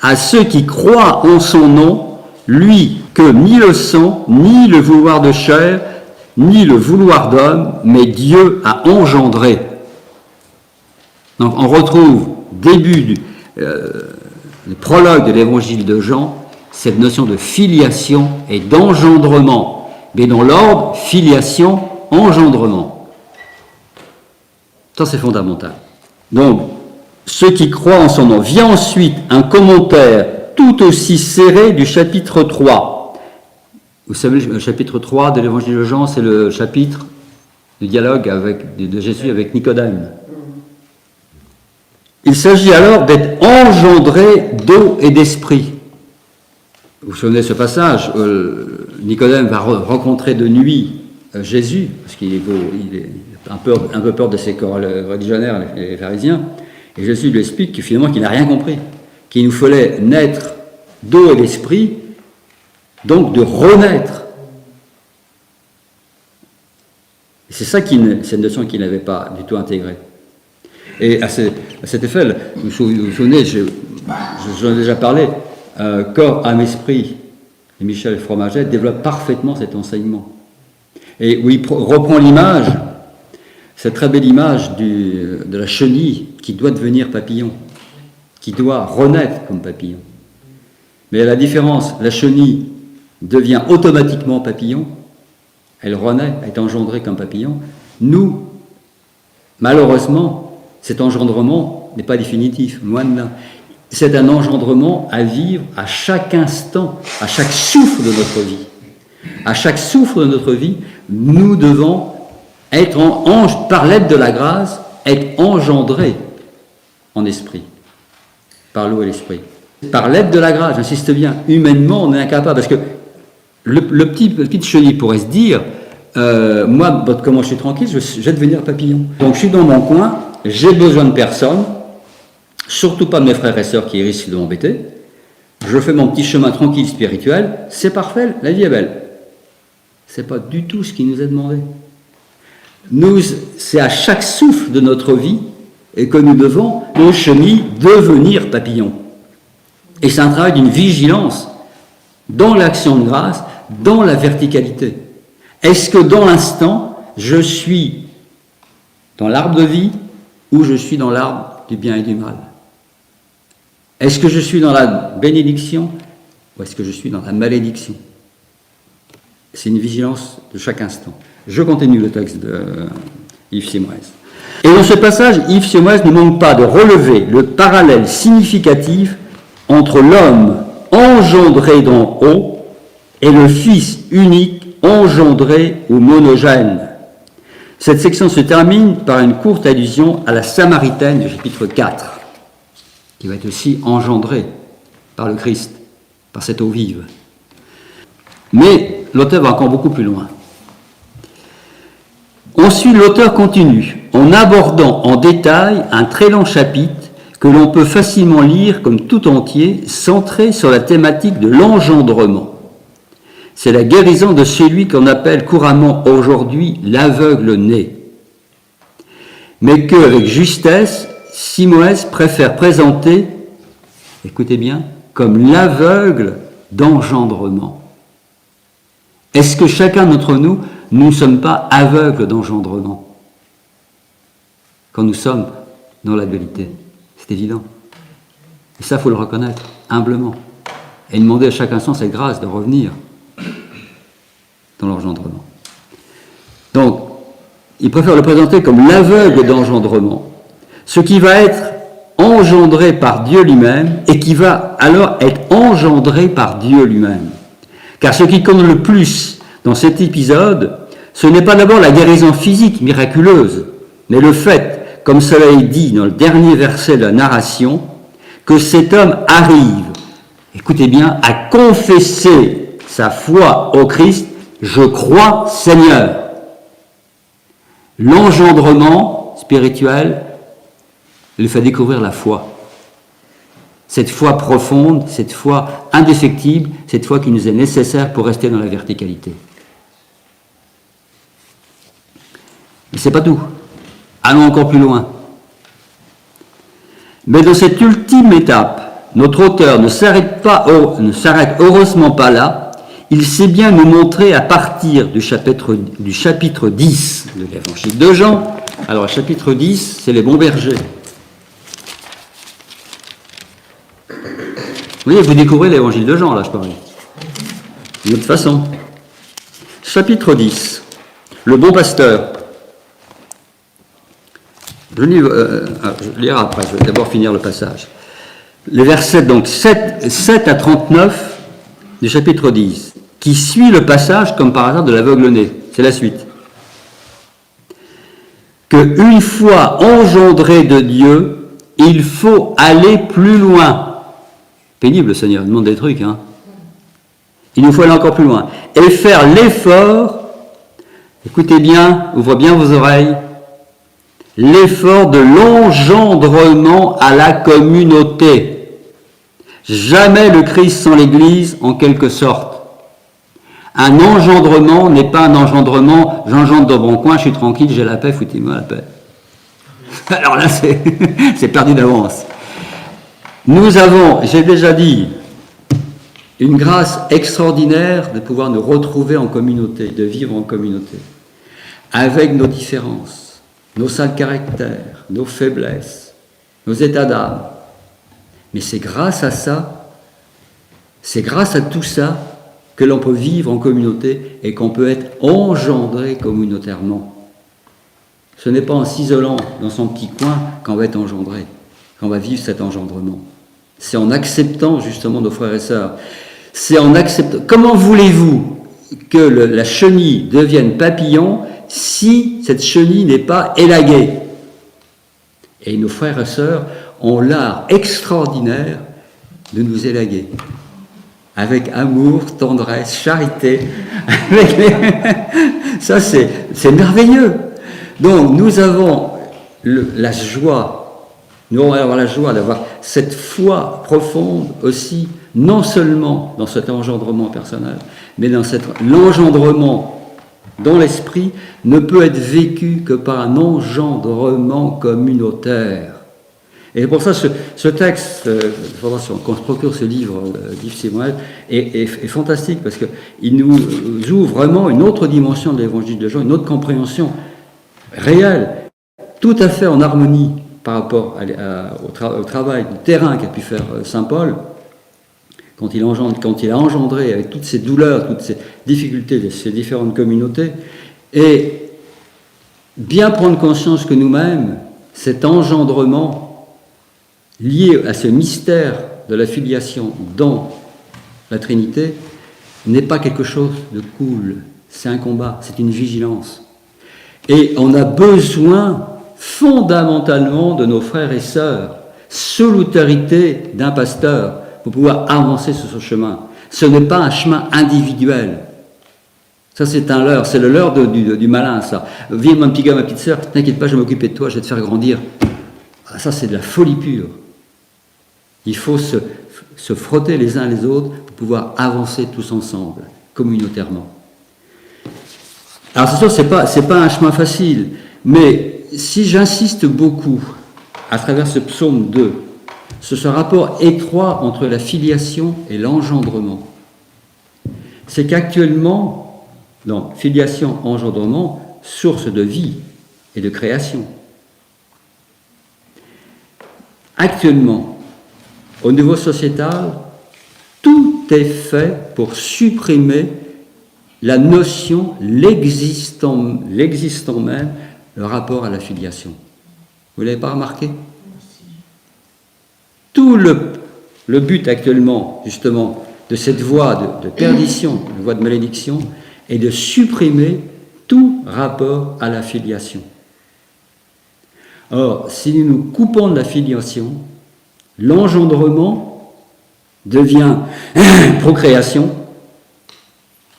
Speaker 1: à ceux qui croient en son nom, lui que ni le sang, ni le vouloir de chair, ni le vouloir d'homme, mais Dieu a engendré. Donc on retrouve, le prologue de l'évangile de Jean, cette notion de filiation et d'engendrement. Mais dans l'ordre, filiation, engendrement. Ça, c'est fondamental. Donc, ceux qui croient en son nom. Vient ensuite un commentaire tout aussi serré du chapitre 3. Vous savez, le chapitre 3 de l'évangile de Jean, c'est le chapitre du dialogue de Jésus avec Nicodème. Il s'agit alors d'être engendré d'eau et d'esprit. Vous vous souvenez de ce passage, Nicodème va rencontrer de nuit Jésus, parce qu'il est un peu peur de ses religionnaires, les pharisiens, et Jésus lui explique qu'il n'a rien compris, qu'il nous fallait naître d'eau et d'esprit, donc de renaître. Et c'est ça, c'est une notion qu'il n'avait pas du tout intégrée. Et à cet effet, vous vous souvenez, j'en ai déjà parlé, corps, âme, esprit, et Michel Fromaget développe parfaitement cet enseignement. Et où il reprend l'image, cette très belle image de la chenille qui doit devenir papillon, qui doit renaître comme papillon. Mais à la différence, la chenille devient automatiquement papillon, elle renaît, elle est engendrée comme papillon. Nous, malheureusement, cet engendrement n'est pas définitif, loin de là. C'est un engendrement à vivre à chaque instant, à chaque souffle de notre vie. À chaque souffle de notre vie, nous devons être, par l'aide de la grâce, être engendrés en esprit, par l'eau et l'esprit. Par l'aide de la grâce, j'insiste bien, humainement, on est incapable, parce que le petit chenille pourrait se dire, moi, comment je suis tranquille, je vais devenir papillon. Donc je suis dans mon coin, j'ai besoin de personne, surtout pas de mes frères et sœurs qui risquent de m'embêter, je fais mon petit chemin tranquille spirituel, c'est parfait, la vie est belle. C'est pas du tout ce qui nous est demandé. C'est à chaque souffle de notre vie et que nous devons, nos chenilles, devenir papillons. Et c'est un travail d'une vigilance dans l'action de grâce, dans la verticalité. Est-ce que dans l'instant, je suis dans l'arbre de vie ou je suis dans l'arbre du bien et du mal? Est-ce que je suis dans la bénédiction ou est-ce que je suis dans la malédiction? C'est une vigilance de chaque instant. Je continue le texte de Yves Simoes. Et dans ce passage, Yves Simoes ne manque pas de relever le parallèle significatif entre l'homme engendré d'en haut et le Fils unique engendré ou monogène. Cette section se termine par une courte allusion à la Samaritaine du chapitre 4, qui va être aussi engendrée par le Christ, par cette eau vive. Mais l'auteur va encore beaucoup plus loin. Ensuite, l'auteur continue en abordant en détail un très long chapitre que l'on peut facilement lire comme tout entier, centré sur la thématique de l'engendrement. C'est la guérison de celui qu'on appelle couramment aujourd'hui l'aveugle-né. Mais qu'avec justesse, Simoes préfère présenter, écoutez bien, comme l'aveugle d'engendrement. Est-ce que chacun d'entre nous, nous ne sommes pas aveugles d'engendrement quand nous sommes dans la dualité? C'est évident. Et ça, il faut le reconnaître, humblement. Et demander à chaque instant cette grâce de revenir dans l'engendrement. Donc, il préfère le présenter comme l'aveugle d'engendrement, ce qui va être engendré par Dieu lui-même et qui va alors être engendré par Dieu lui-même. Car ce qui compte le plus dans cet épisode, ce n'est pas d'abord la guérison physique miraculeuse, mais le fait, comme cela est dit dans le dernier verset de la narration, que cet homme arrive, écoutez bien, à confesser sa foi au Christ, je crois Seigneur. L'engendrement spirituel lui fait découvrir la foi. Cette foi profonde, cette foi indéfectible, cette foi qui nous est nécessaire pour rester dans la verticalité. Mais c'est pas tout. Allons encore plus loin. Mais dans cette ultime étape, notre auteur ne s'arrête heureusement pas là. Il sait bien nous montrer à partir du chapitre 10 de l'évangile de Jean. Alors, le chapitre 10, c'est les bons bergers. Vous voyez, vous découvrez l'évangile de Jean, là, je parle. D'une autre façon. Chapitre 10, le bon pasteur. Je lirai après, je vais d'abord finir le passage. Les versets donc 7 à 39 du chapitre 10, qui suit le passage comme par hasard de l'aveugle-né. C'est la suite. Que une fois engendré de Dieu, il faut aller plus loin. Pénible, Seigneur, il demande des trucs, hein. Il nous faut aller encore plus loin. Et faire l'effort, écoutez bien, ouvrez bien vos oreilles, l'effort de l'engendrement à la communauté. Jamais le Christ sans l'Église, en quelque sorte. Un engendrement n'est pas un engendrement, j'engendre dans mon coin, je suis tranquille, j'ai la paix, foutez-moi la paix. Alors là, c'est perdu d'avance. Nous avons, j'ai déjà dit, une grâce extraordinaire de pouvoir nous retrouver en communauté, de vivre en communauté, avec nos différences, nos sales caractères, nos faiblesses, nos états d'âme. Mais c'est grâce à ça, c'est grâce à tout ça que l'on peut vivre en communauté et qu'on peut être engendré communautairement. Ce n'est pas en s'isolant dans son petit coin qu'on va être engendré, qu'on va vivre cet engendrement. C'est en acceptant justement nos frères et sœurs. C'est en acceptant. Comment voulez-vous que la chenille devienne papillon si cette chenille n'est pas élaguée? Et nos frères et sœurs ont l'art extraordinaire de nous élaguer. Avec amour, tendresse, charité. Ça, c'est merveilleux. Donc, nous avons la joie, nous allons avoir la joie d'avoir cette foi profonde aussi, non seulement dans cet engendrement personnel, mais dans l'engendrement dans l'esprit ne peut être vécu que par un engendrement communautaire. Et pour ça, ce texte, il faudra qu'on se procure ce livre d'Yves Simonet, est fantastique parce qu'il nous ouvre vraiment une autre dimension de l'évangile de Jean, une autre compréhension réelle, tout à fait en harmonie par rapport au travail du terrain qu'a pu faire saint Paul, quand il a engendré avec toutes ces douleurs, toutes ces difficultés de ces différentes communautés, et bien prendre conscience que nous-mêmes, cet engendrement lié à ce mystère de la filiation dans la Trinité n'est pas quelque chose de cool, c'est un combat, c'est une vigilance. Et on a besoin fondamentalement de nos frères et sœurs, sous l'autorité d'un pasteur, pour pouvoir avancer sur ce chemin. Ce n'est pas un chemin individuel. Ça, c'est un leurre, c'est le leurre du malin, ça. Viens, mon petit gars, ma petite sœur, t'inquiète pas, je vais m'occuper de toi, je vais te faire grandir. Ah, ça, c'est de la folie pure. Il faut se frotter les uns les autres pour pouvoir avancer tous ensemble, communautairement. Alors, c'est sûr, c'est pas un chemin facile, mais si j'insiste beaucoup à travers ce psaume 2, ce rapport étroit entre la filiation et l'engendrement, c'est qu'actuellement, dans filiation, engendrement, source de vie et de création. Actuellement, au niveau sociétal, tout est fait pour supprimer la notion, l'existant même, le rapport à la filiation. Vous ne l'avez pas remarqué ? Tout le but actuellement, justement, de cette voie de perdition, une voie de malédiction, est de supprimer tout rapport à la filiation. Or, si nous nous coupons de la filiation, l'engendrement devient procréation,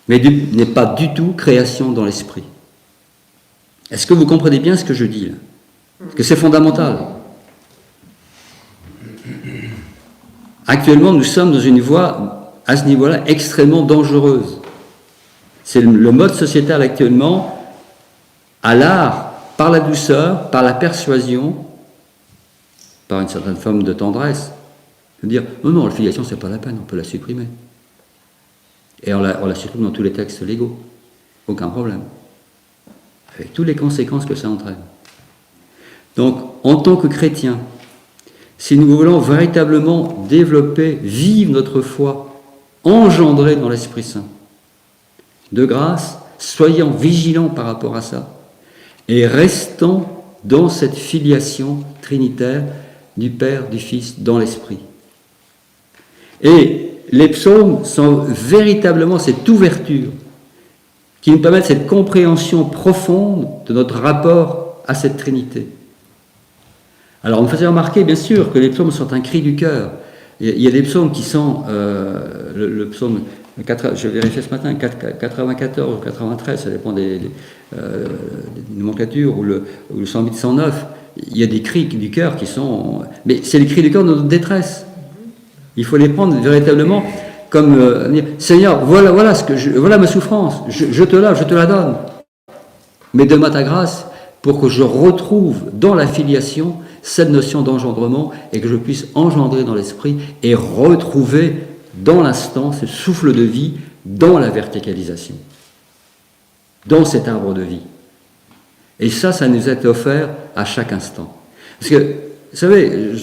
Speaker 1: mais n'est pas du tout création dans l'esprit. Est-ce que vous comprenez bien ce que je dis là ? Parce que c'est fondamental. Actuellement, nous sommes dans une voie, à ce niveau-là, extrêmement dangereuse. C'est le mode sociétal actuellement, à l'art par la douceur, par la persuasion, par une certaine forme de tendresse, de dire non, non, la filiation, c'est pas la peine, on peut la supprimer. Et on la supprime dans tous les textes légaux, aucun problème, avec toutes les conséquences que ça entraîne. Donc, en tant que chrétiens, si nous voulons véritablement développer, vivre notre foi, engendrer dans l'Esprit Saint, de grâce, soyons vigilants par rapport à ça, et restons dans cette filiation trinitaire du Père, du Fils, dans l'Esprit. Et les psaumes sont véritablement cette ouverture qui nous permet cette compréhension profonde de notre rapport à cette Trinité. Alors, on me faisait remarquer, bien sûr, que les psaumes sont un cri du cœur. Il y a des psaumes qui sont, le psaume, je vérifiais ce matin, 94 ou 93, ça dépend des nomenclatures, ou le 108, 109, il y a des cris du cœur qui sont... Mais c'est les cris du cœur de notre détresse. Il faut les prendre véritablement comme dire, Seigneur, voilà ma souffrance, je te la donne. Mais donne-moi ta grâce pour que je retrouve dans la filiation cette notion d'engendrement et que je puisse engendrer dans l'esprit et retrouver dans l'instant ce souffle de vie dans la verticalisation, dans cet arbre de vie. Et ça nous est offert à chaque instant. Parce que, vous savez,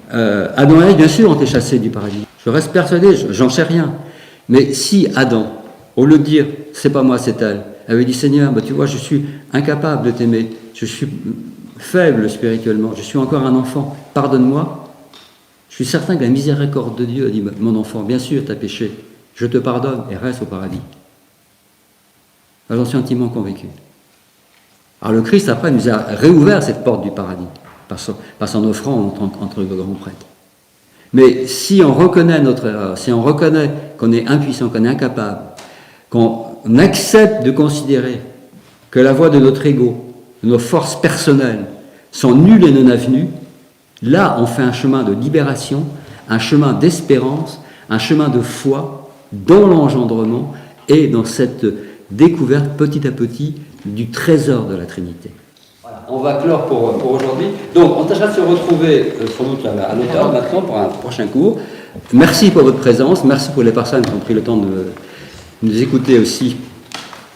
Speaker 1: Adam et Ève, bien sûr, ont été chassés du paradis. Je reste persuadé, j'en sais rien. Mais si Adam, au lieu de dire « c'est pas moi, c'est elle », avait dit « Seigneur, tu vois, je suis incapable de t'aimer, je suis faible spirituellement, je suis encore un enfant, pardonne-moi », je suis certain que la miséricorde de Dieu a dit « Mon enfant, bien sûr, tu as péché, je te pardonne et reste au paradis ». J'en suis intimement convaincu. Alors le Christ, après, nous a réouvert cette porte du paradis par son offrande entre le grand prêtre. Mais si on reconnaît notre erreur, si on reconnaît qu'on est impuissant, qu'on est incapable, qu'on accepte de considérer que la voie de notre ego, de nos forces personnelles sont nulles et non avenues, là on fait un chemin de libération, un chemin d'espérance, un chemin de foi dans l'engendrement et dans cette découverte petit à petit du trésor de la Trinité. Voilà, on va clore pour aujourd'hui. Donc on tâchera de se retrouver sans doute à l'automne maintenant pour un prochain cours. Merci pour votre présence, merci pour les personnes qui ont pris le temps de nous écouter aussi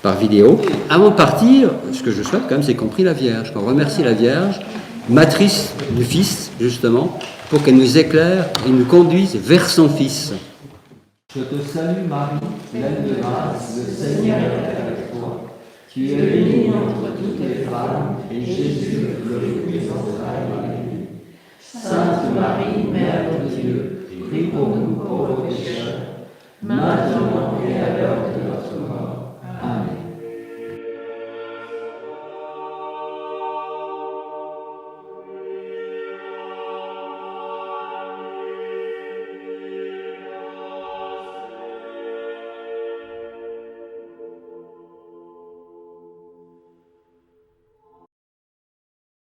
Speaker 1: par vidéo. Avant de partir, ce que je souhaite quand même, c'est qu'on prie la Vierge, qu'on remercie la Vierge, matrice du Fils, justement, pour qu'elle nous éclaire et nous conduise vers son Fils. Je te salue Marie, pleine de grâce, le Seigneur est avec toi. Tu es bénie entre toutes les femmes, et Jésus, le fruit de ton sein, est béni. Sainte Marie, Mère de Dieu, prie pour nous pauvres pécheurs, maintenant et à l'heure